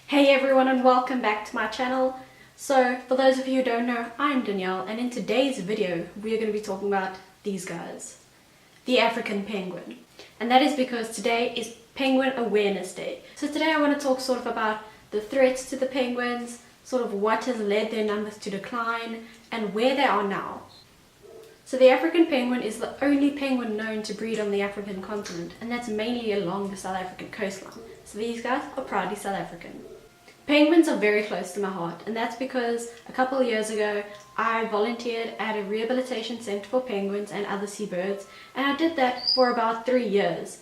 Hey everyone, and welcome back to my channel. So for those of you who don't know, I'm Danielle, and in today's video we are going to be talking about these guys, the African penguin. And that is because today is Penguin Awareness Day. So today I want to talk sort of about the threats to the penguins, sort of what has led their numbers to decline, and where they are now. So the African penguin is the only penguin known to breed on the African continent, and that's mainly along the South African coastline. So these guys are proudly South African. Penguins are very close to my heart, and that's because a couple of years ago I volunteered at a rehabilitation center for penguins and other seabirds, and I did that for about 3 years.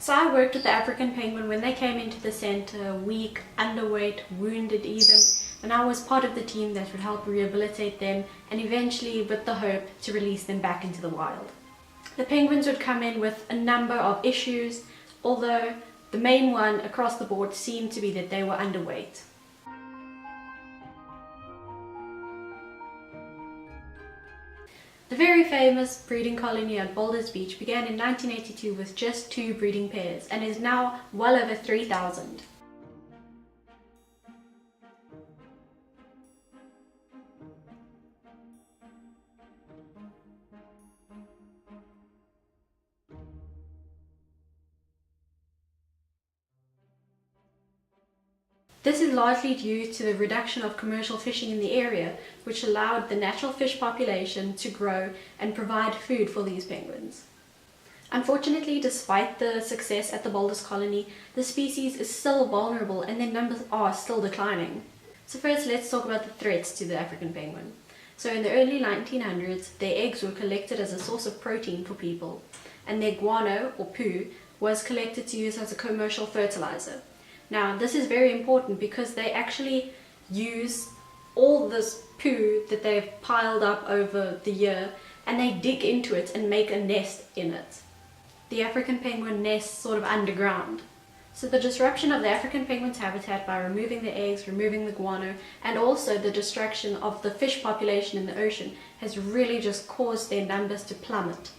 So I worked with the African penguin when they came into the center, weak, underweight, wounded even, and I was part of the team that would help rehabilitate them and eventually with the hope to release them back into the wild. The penguins would come in with a number of issues, although the main one across the board seemed to be that they were underweight. The very famous breeding colony at Boulders Beach began in 1982 with just 2 breeding pairs and is now well over 3,000. This is largely due to the reduction of commercial fishing in the area, which allowed the natural fish population to grow and provide food for these penguins. Unfortunately, despite the success at the Boulders colony, the species is still vulnerable and their numbers are still declining. So first, let's talk about the threats to the African penguin. So in the early 1900s, their eggs were collected as a source of protein for people, and their guano, or poo, was collected to use as a commercial fertilizer. Now, this is very important because they actually use all this poo that they've piled up over the year and they dig into it and make a nest in it. The African penguin nests sort of underground. So the disruption of the African penguin's habitat by removing the eggs, removing the guano, and also the destruction of the fish population in the ocean has really just caused their numbers to plummet.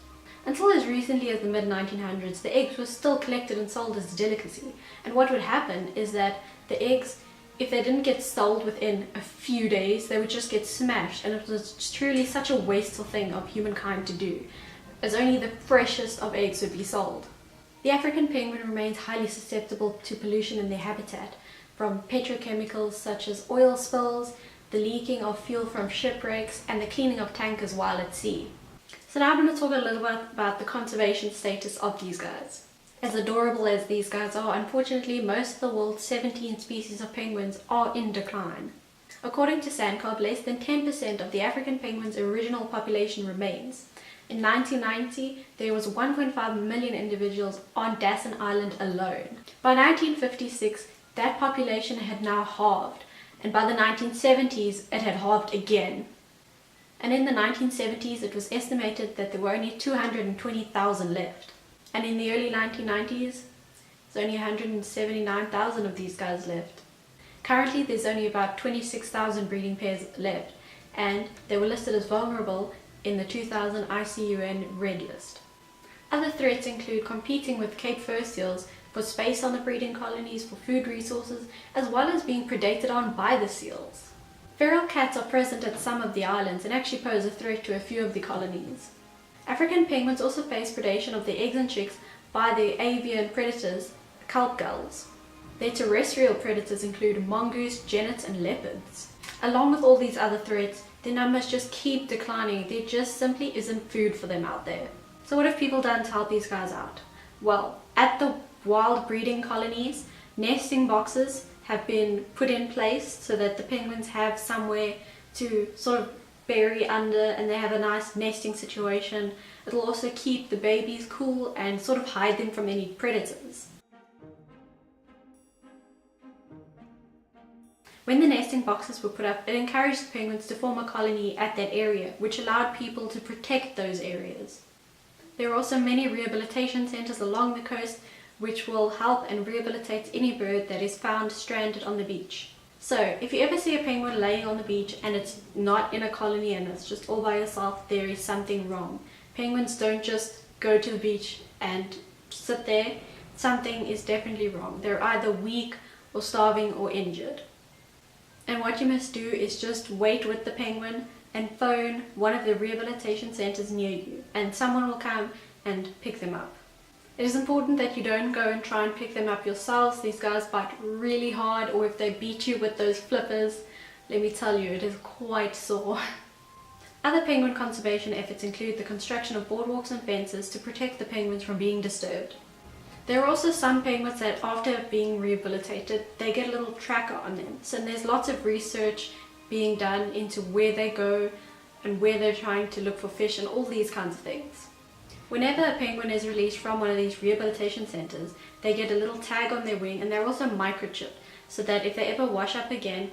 Until as recently as the mid-1900s, the eggs were still collected and sold as a delicacy. And what would happen is that the eggs, if they didn't get sold within a few days, they would just get smashed. And it was truly such a wasteful thing of humankind to do, as only the freshest of eggs would be sold. The African penguin remains highly susceptible to pollution in their habitat, from petrochemicals such as oil spills, the leaking of fuel from shipwrecks, and the cleaning of tankers while at sea. So now I'm going to talk a little bit about the conservation status of these guys. As adorable as these guys are, unfortunately most of the world's 17 species of penguins are in decline. According to SANCCOB, less than 10% of the African penguin's original population remains. In 1990, there was 1.5 million individuals on Dassin Island alone. By 1956, that population had now halved, and by the 1970s, it had halved again. And in the 1970s, it was estimated that there were only 220,000 left. And in the early 1990s, there's only 179,000 of these guys left. Currently, there's only about 26,000 breeding pairs left, and they were listed as vulnerable in the 2000 ICUN Red List. Other threats include competing with Cape fur seals for space on the breeding colonies, for food resources, as well as being predated on by the seals. Feral cats are present at some of the islands and actually pose a threat to a few of the colonies. African penguins also face predation of their eggs and chicks by the avian predators, kelp gulls. Their terrestrial predators include mongoose, genets, and leopards. Along with all these other threats, their numbers just keep declining. There just simply isn't food for them out there. So what have people done to help these guys out? Well, at the wild breeding colonies, nesting boxes have been put in place so that the penguins have somewhere to sort of bury under and they have a nice nesting situation. It'll also keep the babies cool and sort of hide them from any predators. When the nesting boxes were put up, it encouraged the penguins to form a colony at that area, which allowed people to protect those areas. There are also many rehabilitation centers along the coast which will help and rehabilitate any bird that is found stranded on the beach. So if you ever see a penguin laying on the beach and it's not in a colony and it's just all by yourself, there is something wrong. Penguins don't just go to the beach and sit there. Something is definitely wrong. They're either weak or starving or injured. And what you must do is just wait with the penguin and phone one of the rehabilitation centers near you, and someone will come and pick them up. It is important that you don't go and try and pick them up yourselves. These guys bite really hard, or if they beat you with those flippers, let me tell you, it is quite sore. Other penguin conservation efforts include the construction of boardwalks and fences to protect the penguins from being disturbed. There are also some penguins that after being rehabilitated, they get a little tracker on them. So there's lots of research being done into where they go and where they're trying to look for fish and all these kinds of things. Whenever a penguin is released from one of these rehabilitation centers, they get a little tag on their wing, and they're also microchipped so that if they ever wash up again,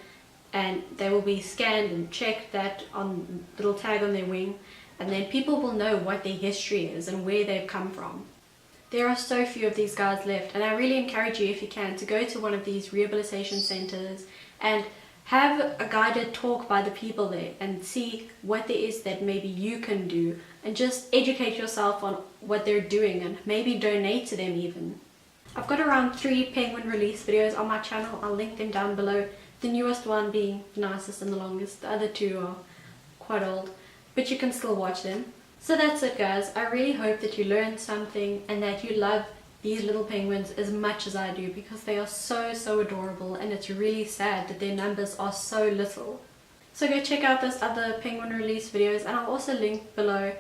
and they will be scanned and checked that on little tag on their wing, and then people will know what their history is and where they've come from. There are so few of these guys left, and I really encourage you, if you can, to go to one of these rehabilitation centers and have a guided talk by the people there and see what there is that maybe you can do, and just educate yourself on what they're doing and maybe donate to them even. I've got around 3 penguin release videos on my channel. I'll link them down below. The newest one being the nicest and the longest. The other 2 are quite old, but you can still watch them. So that's it, guys. I really hope that you learned something and that you love these little penguins as much as I do, because they are so adorable, and it's really sad that their numbers are so little. So go check out those other penguin release videos, and I'll also link below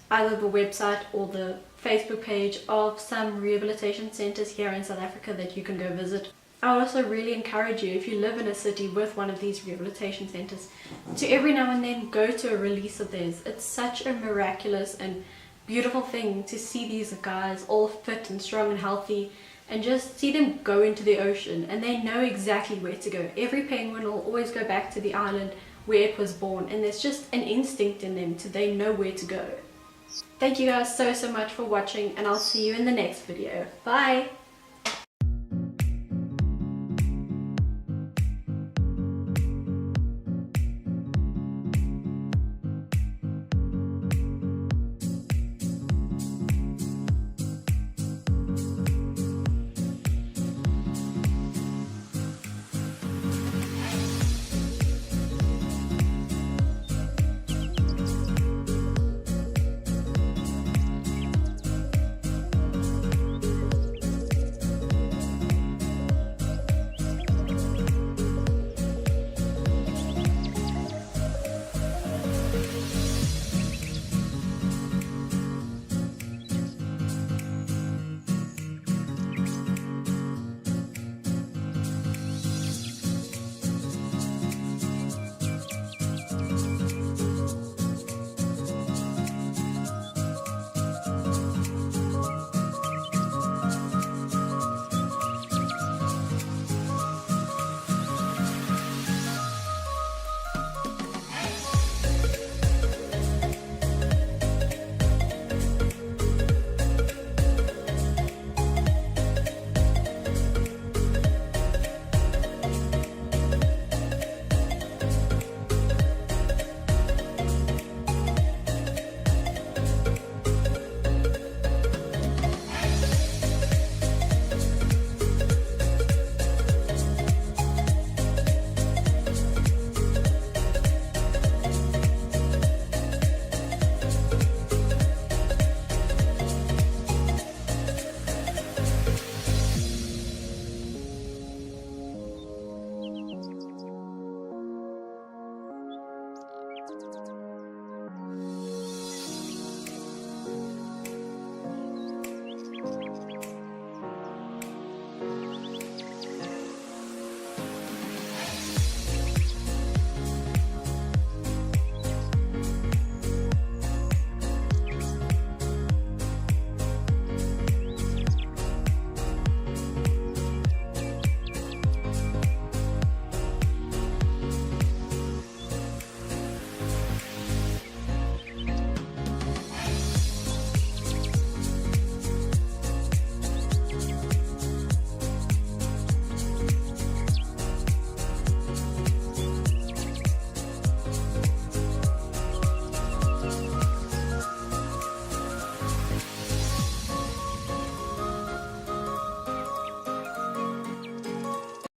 either the website or the Facebook page of some rehabilitation centers here in South Africa that you can go visit. I would also really encourage you, if you live in a city with one of these rehabilitation centers, to every now and then go to a release of theirs. It's such a miraculous and beautiful thing to see these guys all fit and strong and healthy, and just see them go into the ocean, and they know exactly where to go. Every penguin will always go back to the island where it was born, and there's just an instinct in them to they know where to go. Thank you guys so much for watching, and I'll see you in the next video. Bye!